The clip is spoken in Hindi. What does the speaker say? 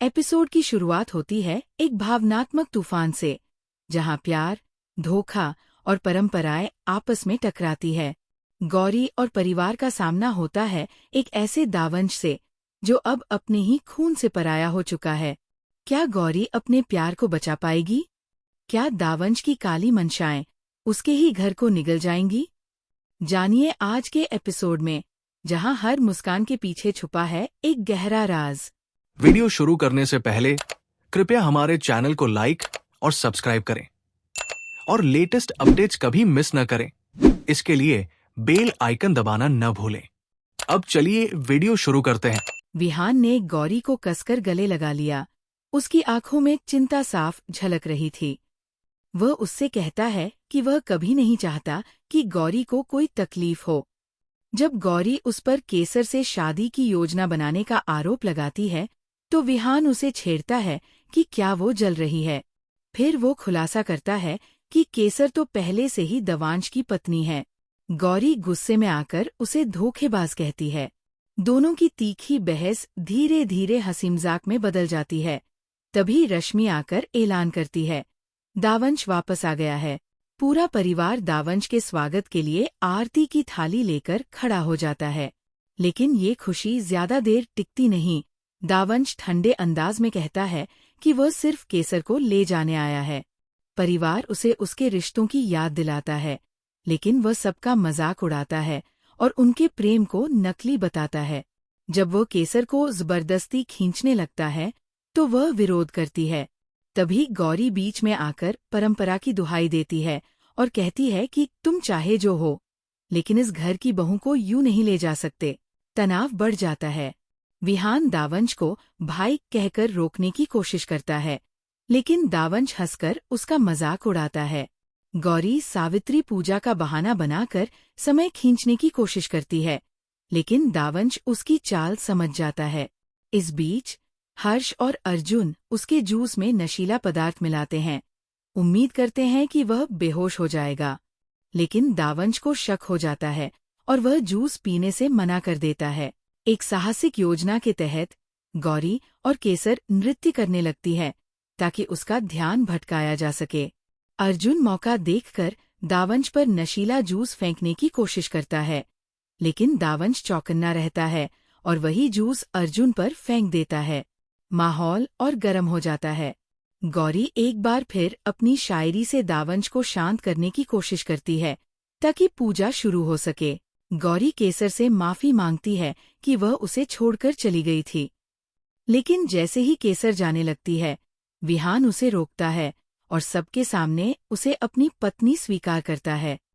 एपिसोड की शुरुआत होती है एक भावनात्मक तूफान से, जहां प्यार, धोखा और परंपराएं आपस में टकराती है। गौरी और परिवार का सामना होता है एक ऐसे दावंश से जो अब अपने ही खून से पराया हो चुका है। क्या गौरी अपने प्यार को बचा पाएगी? क्या दावंश की काली मंशाएं उसके ही घर को निगल जाएंगी? जानिए आज के एपिसोड में, जहां हर मुस्कान के पीछे छुपा है एक गहरा राज। वीडियो शुरू करने से पहले कृपया हमारे चैनल को लाइक और सब्सक्राइब करें और लेटेस्ट अपडेट्स कभी मिस न करें। इसके लिए बेल आइकन दबाना न भूलें। अब चलिए वीडियो शुरू करते हैं। विहान ने गौरी को कसकर गले लगा लिया। उसकी आंखों में चिंता साफ झलक रही थी। वह उससे कहता है कि वह कभी नहीं चाहता कि गौरी को कोई तकलीफ हो। जब गौरी उस पर केसर से शादी की योजना बनाने का आरोप लगाती है, तो विहान उसे छेड़ता है कि क्या वो जल रही है। फिर वो खुलासा करता है कि केसर तो पहले से ही दवांश की पत्नी है। गौरी गुस्से में आकर उसे धोखेबाज कहती है। दोनों की तीखी बहस धीरे धीरे हंसी-मजाक में बदल जाती है। तभी रश्मि आकर ऐलान करती है, दावंश वापस आ गया है। पूरा परिवार दावंश के स्वागत के लिए आरती की थाली लेकर खड़ा हो जाता है। लेकिन ये खुशी ज्यादा देर टिकती नहीं। दावंश ठंडे अंदाज में कहता है कि वह सिर्फ केसर को ले जाने आया है। परिवार उसे उसके रिश्तों की याद दिलाता है, लेकिन वह सबका मजाक उड़ाता है और उनके प्रेम को नकली बताता है। जब वह केसर को जबरदस्ती खींचने लगता है, तो वह विरोध करती है। तभी गौरी बीच में आकर परंपरा की दुहाई देती है और कहती है कि तुम चाहे जो हो, लेकिन इस घर की बहू को यूं नहीं ले जा सकते। तनाव बढ़ जाता है। विहान दावंश को भाई कहकर रोकने की कोशिश करता है, लेकिन दावंश हंसकर उसका मजाक उड़ाता है। गौरी सावित्री पूजा का बहाना बनाकर समय खींचने की कोशिश करती है, लेकिन दावंश उसकी चाल समझ जाता है। इस बीच हर्ष और अर्जुन उसके जूस में नशीला पदार्थ मिलाते हैं। उम्मीद करते हैं कि वह बेहोश हो जाएगा, लेकिन दावंश को शक हो जाता है और वह जूस पीने से मना कर देता है। एक साहसिक योजना के तहत गौरी और केसर नृत्य करने लगती है ताकि उसका ध्यान भटकाया जा सके। अर्जुन मौका देखकर दावंश पर नशीला जूस फेंकने की कोशिश करता है, लेकिन दावंश चौकन्ना रहता है और वही जूस अर्जुन पर फेंक देता है। माहौल और गर्म हो जाता है। गौरी एक बार फिर अपनी शायरी से दावंश को शांत करने की कोशिश करती है ताकि पूजा शुरू हो सके। गौरी केसर से माफी मांगती है कि वह उसे छोड़कर चली गई थी, लेकिन जैसे ही केसर जाने लगती है, विहान उसे रोकता है और सबके सामने उसे अपनी पत्नी स्वीकार करता है।